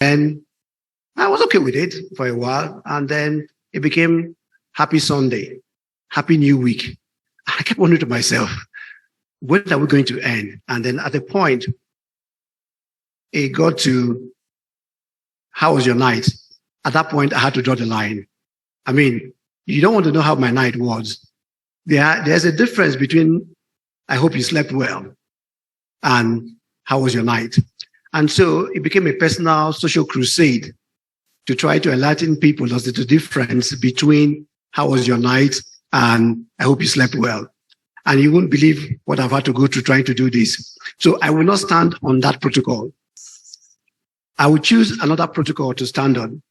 And I was okay with it for a while. And then it became Happy Sunday, Happy New Week. I kept wondering to myself, when are we going to end? And then at a point, it got to, how was your night? At that point, I had to draw the line. I mean, you don't want to know how my night was. There's a difference between, I hope you slept well, and how was your night? And so it became a personal social crusade to try to enlighten people as to the difference between how was your night and I hope you slept well. And you won't believe what I've had to go through trying to do this. So I will not stand on that protocol. I will choose another protocol to stand on.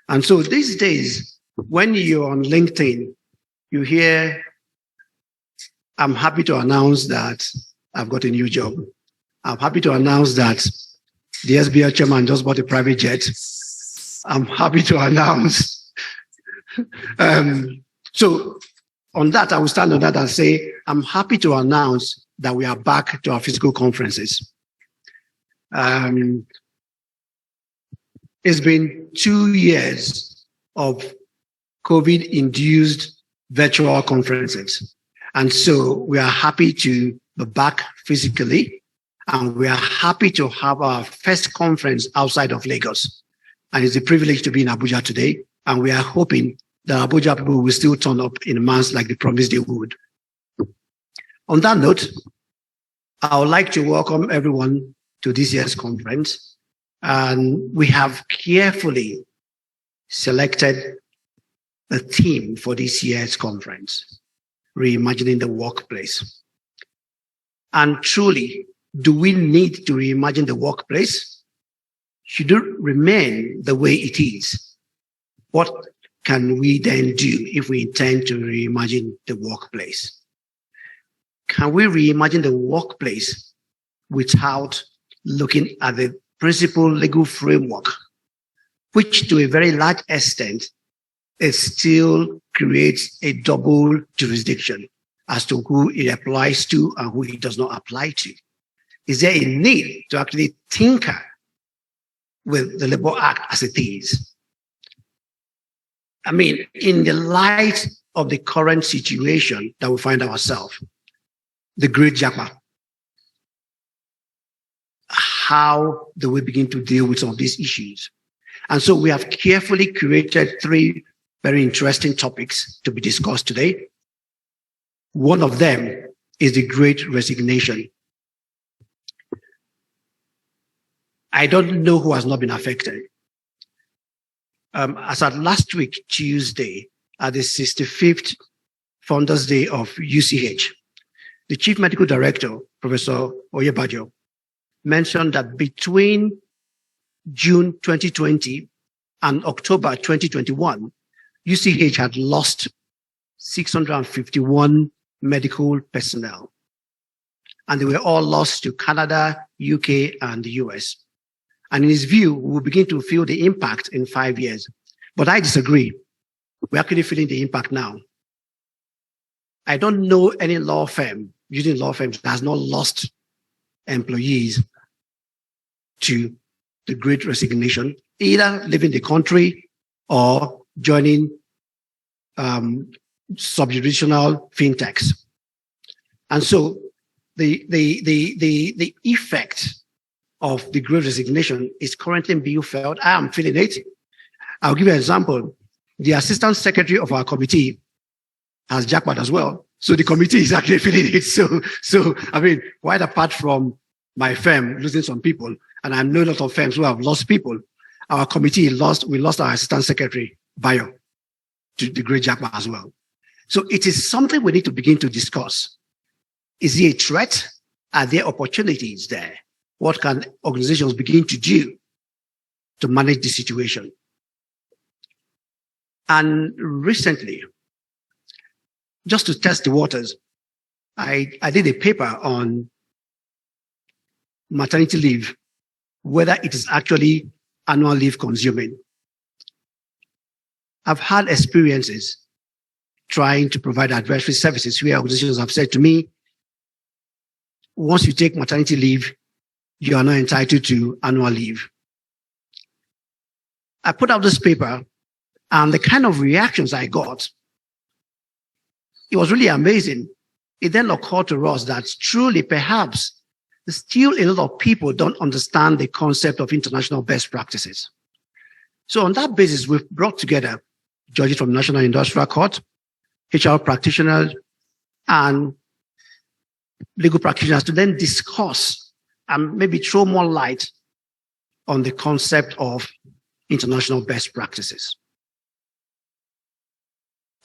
And so these days, when you're on LinkedIn, you hear, I'm happy to announce that I've got a new job. I'm happy to announce that the SBL chairman just bought a private jet. I'm happy to announce. So on that, I will stand on that and say, I'm happy to announce that we are back to our physical conferences. It's been 2 years of COVID-induced virtual conferences. And so we are happy to be back physically, and we are happy to have our first conference outside of Lagos. And it's a privilege to be in Abuja today. And we are hoping that Abuja people will still turn up in mass like they promised they would. On that note, I would like to welcome everyone to this year's conference. And we have carefully selected the theme for this year's conference, Reimagining the Workplace. And truly, do we need to reimagine the workplace? Should it remain the way it is? What can we then do if we intend to reimagine the workplace? Can we reimagine the workplace without looking at the principal legal framework, which to a very large extent, it still creates a double jurisdiction as to who it applies to and who it does not apply to? Is there a need to actually tinker with the Labor Act as it is? I mean, in the light of the current situation that we find ourselves, the great jackpot, how do we begin to deal with some of these issues? And so we have carefully curated 3 very interesting topics to be discussed today. One of them is the Great Resignation. I don't know who has not been affected. As at last week, Tuesday, at the 65th Founders Day of UCH, the Chief Medical Director, Professor Ucheibe, mentioned that between June 2020 and October 2021, UCH had lost 651 medical personnel. And they were all lost to Canada, UK, and the US. And in his view, we will begin to feel the impact in 5 years. But I disagree. We're actually feeling the impact now. I don't know any law firm, using law firms, that has not lost employees to the Great Resignation, either leaving the country or joining subjuditional fintechs. And so the effect of the Great Resignation is currently being felt. I am feeling it. I'll give you an example. The assistant secretary of our committee has jackpot as well. So the committee is actually feeling it. So I mean, quite apart from my firm losing some people, and I know a lot of firms who have lost people, our committee we lost our assistant secretary, Bayo, to the great jackpot as well. So it is something we need to begin to discuss. Is it a threat? Are there opportunities there? What can organizations begin to do to manage the situation? And recently, just to test the waters, I did a paper on maternity leave, whether it is actually annual leave consuming. I've had experiences trying to provide advisory services where organizations have said to me, once you take maternity leave, you are not entitled to annual leave. I put out this paper, and the kind of reactions I got, it was really amazing. It then occurred to us that truly, perhaps, still a lot of people don't understand the concept of international best practices. So on that basis, we've brought together judges from National Industrial Court, HR practitioners, and legal practitioners to then discuss and maybe throw more light on the concept of international best practices.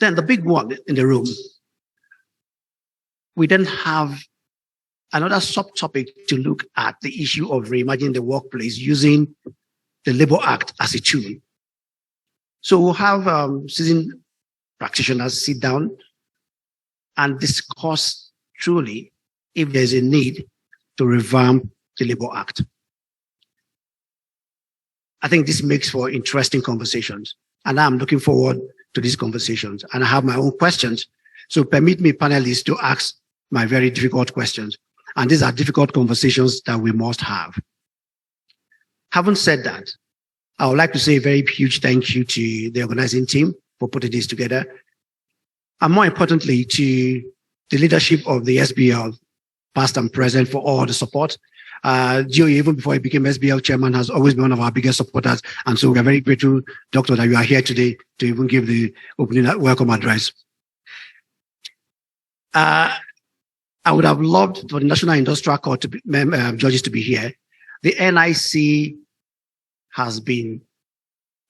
Then the big one in the room, we then have another subtopic to look at the issue of reimagining the workplace using the Labor Act as a tool. So we'll have seasoned practitioners sit down and discuss truly if there's a need to revamp the Labor Act. I think this makes for interesting conversations, and I'm looking forward to these conversations. And I have my own questions. So permit me, panelists, to ask my very difficult questions. And these are difficult conversations that we must have. Having said that, I would like to say a very huge thank you to the organizing team for putting this together. And more importantly, to the leadership of the SBL, past and present, for all the support. Gio, even before he became SBL chairman, has always been one of our biggest supporters. And so we are very grateful, Doctor, that you are here today to even give the opening welcome address. I would have loved for the National Industrial Court to be, judges to be here. The NIC has been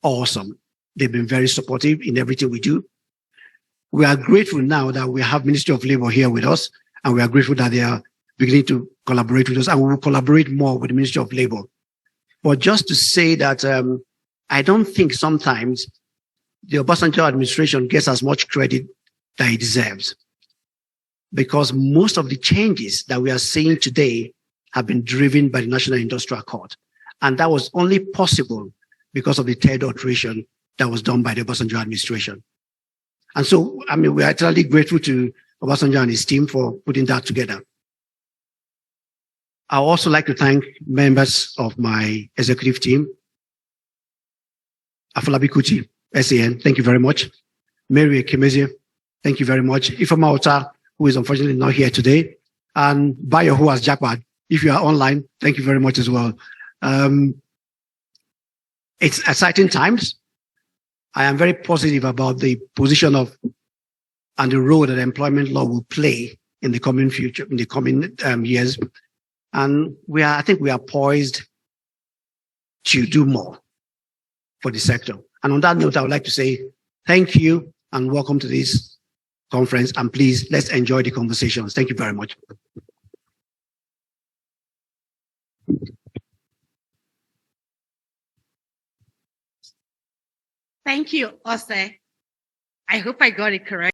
awesome. They've been very supportive in everything we do. We are grateful now that we have Ministry of Labor here with us, and we are grateful that they are beginning to collaborate with us, and we will collaborate more with the Ministry of Labor. But just to say that I don't think sometimes the Obasanjo administration gets as much credit that it deserves, because most of the changes that we are seeing today have been driven by the National Industrial Court. And that was only possible because of the third alteration that was done by the Obasanjo administration. And so, I mean, we are eternally grateful to Obasanjo and his team for putting that together. I would also like to thank members of my executive team. Afolabi Kuti, SAN, thank you very much. Mary Ekemeze, thank you very much. Ijeoma Ota, who is unfortunately not here today, and Bayo, who has jackpot. If you are online, thank you very much as well. It's exciting times. I am very positive about the position of and the role that employment law will play in the coming future, in the coming years. And I think we are poised to do more for the sector. And on that note, I would like to say thank you and welcome to this conference. And please, let's enjoy the conversations. Thank you very much. Thank you, Ose. I hope I got it correct.